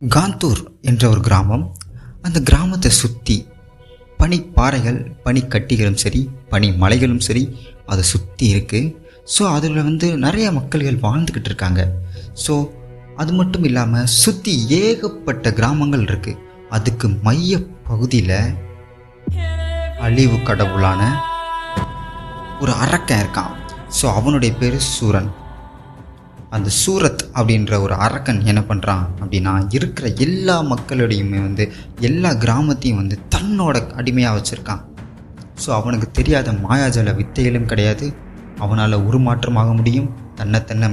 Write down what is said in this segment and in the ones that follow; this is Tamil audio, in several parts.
காந்தூர் என்ற ஒரு கிராமம். அந்த கிராமத்தை சுற்றி பனிப்பாறைகள், பனிக்கட்டிகளும் சரி, பனி மலைகளும் சரி அதை சுற்றி இருக்குது. ஸோ அதில் நிறைய மக்கள்கள் வாழ்ந்துக்கிட்டு இருக்காங்க. ஸோ அது மட்டும் இல்லாமல் சுற்றி ஏகப்பட்ட கிராமங்கள் இருக்குது. அதுக்கு மைய பகுதியில் அழிவு கடவுளான ஒரு அரக்கன் இருக்கான். ஸோ அவனுடைய பேர் சூரன். அந்த சூரத் அப்படின்ற ஒரு அரக்கன் என்ன பண்ணுறான் அப்படின்னா, இருக்கிற எல்லா மக்களுடையுமே எல்லா கிராமத்தையும் தன்னோட அடிமையாக வச்சுருக்கான். ஸோ அவனுக்கு தெரியாத மாயாஜால வித்தைகளும் கிடையாது. அவனால் உருமாற்றமாக முடியும், தன்னை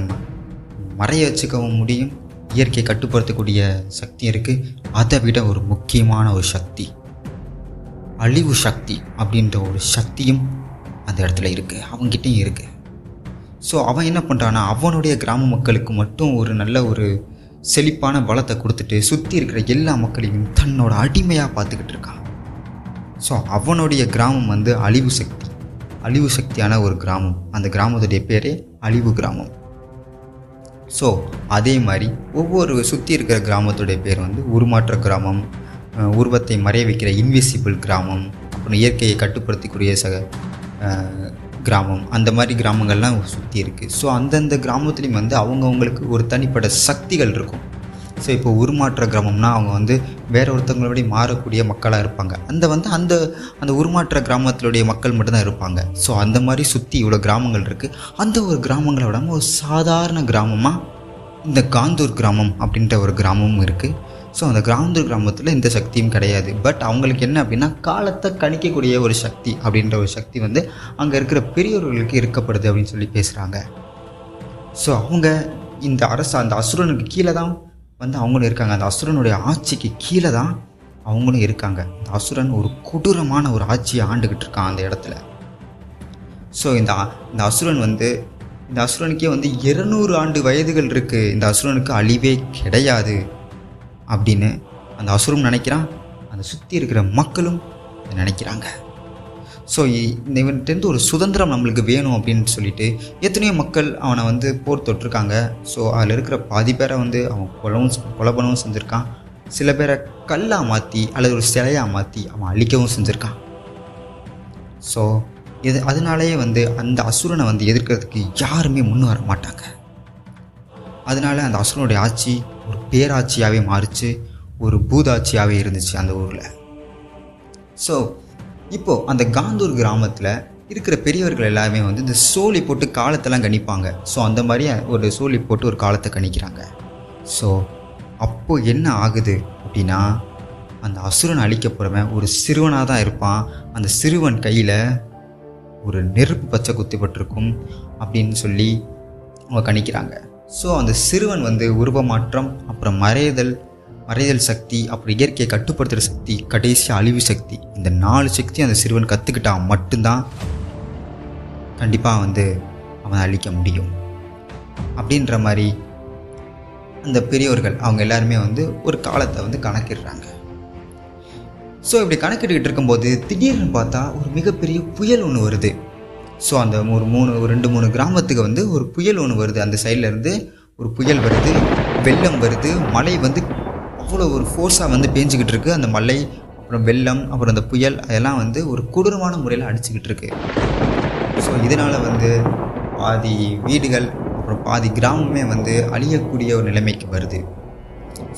மறைய வச்சுக்கவும் முடியும். இயற்கையை கட்டுப்படுத்தக்கூடிய சக்தி இருக்குது. அதை விட ஒரு முக்கியமான ஒரு சக்தி, அழிவு சக்தி அப்படின்ற ஒரு சக்தியும் அந்த இடத்துல இருக்குது, அவங்ககிட்டையும் இருக்குது. ஸோ அவன் என்ன பண்ணுறான்னா, அவனுடைய கிராம மக்களுக்கு மட்டும் ஒரு நல்ல ஒரு செழிப்பான பலத்தை கொடுத்துட்டு சுற்றி இருக்கிற எல்லா மக்களையும் தன்னோட அடிமையாக பார்த்துக்கிட்டு இருக்கான். ஸோ அவனுடைய கிராமம் அழிவு சக்தியான ஒரு கிராமம். அந்த கிராமத்துடைய பேரே அழிவு கிராமம். ஸோ அதே மாதிரி ஒவ்வொரு சுற்றி இருக்கிற கிராமத்துடைய பேர் உருமாற்ற கிராமம், உருவத்தை மறைய வைக்கிற இன்விசிபிள் கிராமம், அப்புறம் இயற்கையை கட்டுப்படுத்தக்கூடிய கிராமம், அந்த மாதிரி கிராமங்கள்லாம் சுற்றி இருக்குது. ஸோ அந்தந்த கிராமத்துலேயும் அவங்கவுங்களுக்கு ஒரு தனிப்பட்ட சக்திகள் இருக்கும். ஸோ இப்போ உருமாற்ற கிராமம்னா அவங்க வேற ஒருத்தவங்களோட மாறக்கூடிய மக்களாக இருப்பாங்க. அந்த அந்த உருமாற்ற கிராமத்தினுடைய மக்கள் மட்டும்தான் இருப்பாங்க. ஸோ அந்த மாதிரி சுற்றி இவ்வளோ கிராமங்கள் இருக்குது. அந்த ஒரு கிராமங்களை விடாமல் ஒரு சாதாரண கிராமமாக இந்த காந்தூர் கிராமம் அப்படின்ற ஒரு கிராமமும் இருக்குது. ஸோ அந்த காந்தூர் கிராமத்தில் இந்த சக்தியும் கிடையாது. பட் அவங்களுக்கு என்ன அப்படின்னா, காலத்தை கணிக்கக்கூடிய ஒரு சக்தி அப்படின்ற ஒரு சக்தி அங்கே இருக்கிற பெரியவர்களுக்கு இருக்கப்படுது அப்படின்னு சொல்லி பேசுகிறாங்க. ஸோ அவங்க அந்த அசுரனுக்கு கீழே தான் அவங்களும் இருக்காங்க. அந்த அசுரனுடைய ஆட்சிக்கு கீழே தான் அவங்களும் இருக்காங்க. அந்த அசுரன் ஒரு கொடூரமான ஒரு ஆட்சியை ஆண்டுக்கிட்டு இருக்கான் அந்த இடத்துல. ஸோ இந்த அசுரன் இந்த அசுரனுக்கே 200 ஆண்டு வயதுகள் இருக்குது. இந்த அசுரனுக்கு அழிவே கிடையாது அப்படின்னு அந்த அசுரம் நினைக்கிறான். அந்த சுற்றி இருக்கிற மக்களும் நினைக்கிறாங்க. ஸோ இவன்கிட்ட ஒரு சுதந்திரம் நம்மளுக்கு வேணும் அப்படின்னு சொல்லிட்டு எத்தனையோ மக்கள் அவனை போர் தொட்டிருக்காங்க. ஸோ அதில் இருக்கிற பாதி பேரை அவன் கொலை பண்ணவும் செஞ்சுருக்கான். சில பேரை கல்லாக மாற்றி அல்லது ஒரு சிலையாக மாற்றி அவன் அழிக்கவும் செஞ்சுருக்கான். ஸோ அதனாலேயே அந்த அசுரனை எதிர்க்கிறதுக்கு யாருமே முன் வர மாட்டாங்க. அதனால அந்த அசுரனுடைய ஆட்சி ஒரு பேராட்சியாகவே மாறிச்சு, ஒரு பூதாட்சியாகவே இருந்துச்சு அந்த ஊரில். ஸோ இப்போது அந்த காந்தூர் கிராமத்தில் இருக்கிற பெரியவர்கள் எல்லாருமே இந்த சோழி போட்டு காலத்தெல்லாம் கணிப்பாங்க. ஸோ அந்த மாதிரி ஒரு சோழி போட்டு ஒரு காலத்தை கணிக்கிறாங்க. ஸோ அப்போது என்ன ஆகுது அப்படின்னா, அந்த அசுரன் அழிக்க போகிறவன் ஒரு சிறுவனாக தான் இருப்பான். அந்த சிறுவன் கையில் ஒரு நெருப்பு பச்சை குத்திப்பட்டிருக்கும் அப்படின்னு சொல்லி அவங்க கணிக்கிறாங்க. ஸோ அந்த சிறுவன் உருவமாற்றம், அப்புறம் மறைதல் சக்தி, அப்புறம் இயற்கையை கட்டுப்படுத்துகிற சக்தி, கடைசி அழிவு சக்தி, இந்த 4 சக்தி அந்த சிறுவன் கற்றுக்கிட்டால் மட்டும்தான் கண்டிப்பாக அவனை அழிக்க முடியும் அப்படின்ற மாதிரி அந்த பெரியவர்கள் அவங்க எல்லாருமே ஒரு காலத்தை கணக்கிடுறாங்க. ஸோ இப்படி கணக்கிட்டுக்கிட்டு இருக்கும்போது திடீர்னு பார்த்தா ஒரு மிகப்பெரிய புயல் ஒன்று வருது. ஸோ அந்த ஒரு 2-3 கிராமத்துக்கு ஒரு புயல் ஒன்று வருது. அந்த சைட்லேருந்து ஒரு புயல் வருது, வெள்ளம் வருது, மழை அவ்வளோ ஒரு ஃபோர்ஸாக பேஞ்சிக்கிட்டு இருக்குது. அந்த மழை, அப்புறம் வெள்ளம், அப்புறம் அந்த புயல் அதெல்லாம் ஒரு கொடூரமான முறையில் அடிச்சுக்கிட்டு இருக்கு. ஸோ இதனால் பாதி வீடுகள், அப்புறம் பாதி கிராமமே அழியக்கூடிய ஒரு நிலைமைக்கு வருது.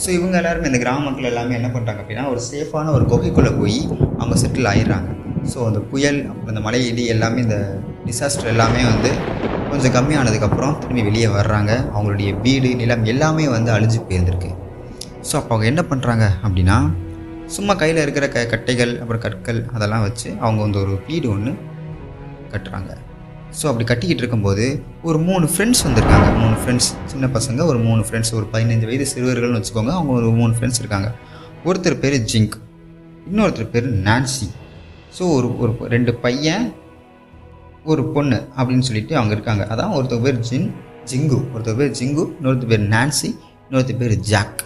ஸோ இவங்க எல்லாருமே இந்த கிராம மக்கள் எல்லாமே என்ன பண்ணுறாங்க அப்படின்னா, ஒரு சேஃபான ஒரு குகைக்குள்ளே போய் அவங்க செட்டில் ஆயிடுறாங்க. ஸோ அந்த புயல், அப்புறம் இந்த மழை, இடி எல்லாமே, இந்த டிசாஸ்டர் எல்லாமே கொஞ்சம் கம்மியானதுக்கப்புறம் திரும்பி வெளியே வர்றாங்க. அவங்களுடைய வீடு, நிலம் எல்லாமே அழிஞ்சு போயிருந்திருக்கு. ஸோ அப்போ அவங்க என்ன பண்ணுறாங்க அப்படின்னா, சும்மா கையில் இருக்கிற கட்டைகள், அப்புறம் கற்கள் அதெல்லாம் வச்சு அவங்க ஒரு வீடு ஒன்று கட்டுறாங்க. ஸோ அப்படி கட்டிக்கிட்டு இருக்கும்போது ஒரு 3 ஃப்ரெண்ட்ஸ் வந்திருக்காங்க. 3 ஃப்ரெண்ட்ஸ், சின்ன பசங்க, ஒரு 3 ஃப்ரெண்ட்ஸ், ஒரு 15 வயது சிறுவர்கள்னு வச்சுக்கோங்க. அவங்க ஒரு 3 ஃப்ரெண்ட்ஸ் இருக்காங்க. ஒருத்தர் பேர் ஜிங்க், இன்னொருத்தர் பேர் நான்சி. ஸோ ஒரு 2 பையன், ஒரு பொண்ணு அப்படின்னு சொல்லிட்டு அவங்க இருக்காங்க. அதான் ஒருத்தர் பேர் ஜிங்கு, இன்னொருத்தர் பேர் நான்சி, இன்னொருத்தர் பேர் ஜாக்.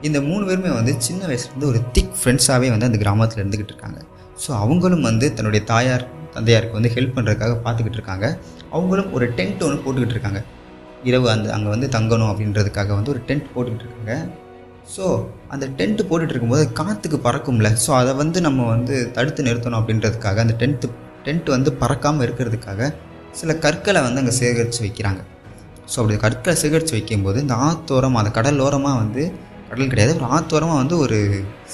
இந்த 3 பேருமே சின்ன வயசுலேருந்து ஒரு திக் ஃப்ரெண்ட்ஸாகவே அந்த கிராமத்தில் இருந்துக்கிட்டு இருக்காங்க. ஸோ அவங்களும் தன்னுடைய தந்தையாருக்கு ஹெல்ப் பண்ணுறதுக்காக பார்த்துக்கிட்டு இருக்காங்க. அவங்களும் ஒரு டென்ட் ஒன்று போட்டுக்கிட்டு இருக்காங்க. இரவு அங்கே தங்கணும் அப்படின்றதுக்காக ஒரு டென்ட் போட்டுக்கிட்டு இருக்காங்க. ஸோ அந்த டென்ட்டு போட்டுட்டு இருக்கும்போது காற்றுக்கு பறக்கும்ல. ஸோ அதை வந்து நம்ம வந்து தடுத்து நிறுத்தணும் அப்படின்றதுக்காக அந்த டென்ட் வந்து பறக்காமல் இருக்கிறதுக்காக சில கற்களை வந்து அங்கே சேகரித்து வைக்கிறாங்க. ஸோ அப்படி கற்களை சேகரித்து வைக்கும்போது இந்த ஆத்தோரமாக, அந்த கடலோரமாக வந்து, கடல் கிடையாது, ஒரு ஆத்தோரமாக வந்து ஒரு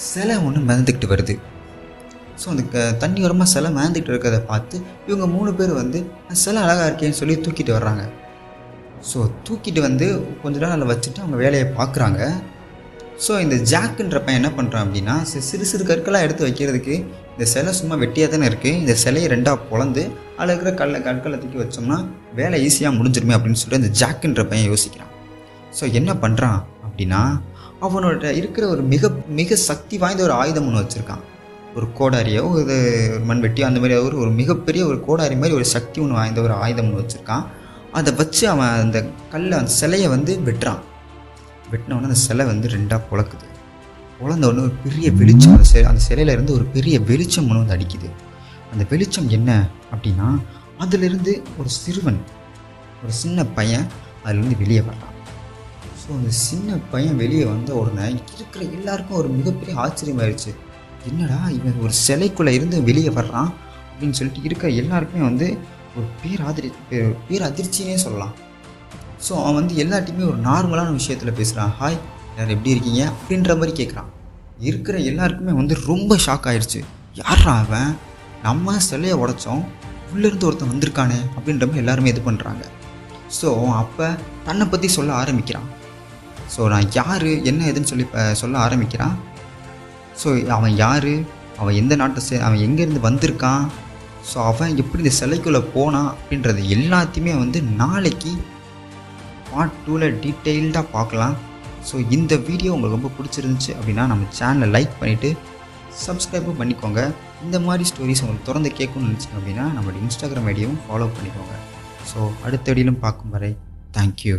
சிலை ஒன்று மிதந்துக்கிட்டு வருது. ஸோ அந்த தண்ணி ஓரமாக சிலை மிதந்துக்கிட்டு இருக்கிறத பார்த்து இவங்க 3 பேர் வந்து சிலை அழகாக இருக்கேன்னு சொல்லி தூக்கிட்டு வர்றாங்க. ஸோ தூக்கிட்டு வந்து கொஞ்ச நேரம் அதில் வச்சுட்டு அவங்க வேலையை பார்க்குறாங்க. ஸோ இந்த ஜாக்குன்ற பையன் என்ன பண்ணுறான் அப்படின்னா, சிறு சிறு கற்களாக எடுத்து வைக்கிறதுக்கு இந்த சிலை சும்மா வெட்டியாக தானே இருக்குது, இந்த சிலையை 2ஆக பொளந்து அதில் இருக்கிற கற்களை தூக்கி வச்சோம்னா வேலை ஈஸியாக முடிஞ்சிருமே அப்படின்னு சொல்லிட்டு இந்த ஜாக்குன்ற பையன் யோசிக்கிறான். ஸோ என்ன பண்ணுறான் அப்படின்னா, அவனோட இருக்கிற ஒரு மிக மிக சக்தி வாய்ந்த ஒரு ஆயுதம் ஒன்று வச்சுருக்கான். ஒரு கோடாரியோ ஒரு மண்வெட்டியோ அந்த மாதிரி ஒரு மிகப்பெரிய ஒரு கோடாரி மாதிரி ஒரு சக்தி ஒன்று வாய்ந்த ஒரு ஆயுதம் ஒன்று வச்சுருக்கான். அதை வச்சு அவன் அந்த அந்த சிலையை வந்து வெட்டுறான். வெட்டினவொடனே அந்த சிலை வந்து 2ஆக பொளக்குது. பொளந்தவுடனே ஒரு பெரிய வெளிச்சம் அந்த சிலையிலேருந்து ஒரு பெரிய வெளிச்சம் ஒன்று வந்து அடிக்குது. அந்த வெளிச்சம் என்ன அப்படின்னா, அதிலிருந்து ஒரு சிறுவன், ஒரு சின்ன பையன் அதுலேருந்து வெளியே வர்றான். ஸோ அந்த சின்ன பையன் வெளியே வந்த உடனே இருக்கிற எல்லாருக்கும் ஒரு மிகப்பெரிய ஆச்சரியமாயிடுச்சு. என்னடா இவன் ஒரு சிலைக்குள்ளே இருந்து வெளியே வர்றான் அப்படின்னு சொல்லிட்டு இருக்கிற எல்லாருக்குமே வந்து ஒரு பேரதிர்ச்சினே சொல்லலாம். ஸோ அவன் வந்து எல்லாத்தையுமே ஒரு நார்மலான விஷயத்தில் பேசுகிறான். ஹாய் யார் எப்படி இருக்கீங்க அப்படின்ற மாதிரி கேட்குறான். இருக்கிற எல்லாருக்குமே வந்து ரொம்ப ஷாக் ஆகிடுச்சு. யாரா அவன், நம்ம சிலையை உடைச்சோம், உள்ளேருந்து ஒருத்தன் வந்திருக்கானே அப்படின்ற மாதிரி எல்லாருமே இது பண்ணுறாங்க. ஸோ அப்போ தன்னை பற்றி சொல்ல ஆரம்பிக்கிறான். ஸோ நான் யார் என்ன ஏதுன்னு சொல்லி சொல்ல ஆரம்பிக்கிறான். ஸோ அவன் யார், அவன் எந்த நாட்டை அவன் எங்கேருந்து வந்திருக்கான், ஸோ அவன் எப்படி இந்த சிலைக்குள்ளே போனான் அப்படின்றது எல்லாத்தையுமே வந்து நாளைக்கு பார்ட் 2ல் டீட்டெயில்டாக பார்க்கலாம். ஸோ இந்த வீடியோ உங்களுக்கு ரொம்ப பிடிச்சிருந்துச்சு அப்படின்னா நம்ம சேனலை லைக் பண்ணிவிட்டு சப்ஸ்கிரைபும் பண்ணிக்கோங்க. இந்த மாதிரி ஸ்டோரிஸ் உங்களுக்கு தொடர்ந்து கேட்கணும்னு நினச்சிங்க அப்படின்னா நம்மளோட இன்ஸ்டாகிராம் ஐடியாவும் ஃபாலோ பண்ணிக்கோங்க. ஸோ அடுத்த வீடியோலும் பார்க்கும் வரை தேங்க்யூ.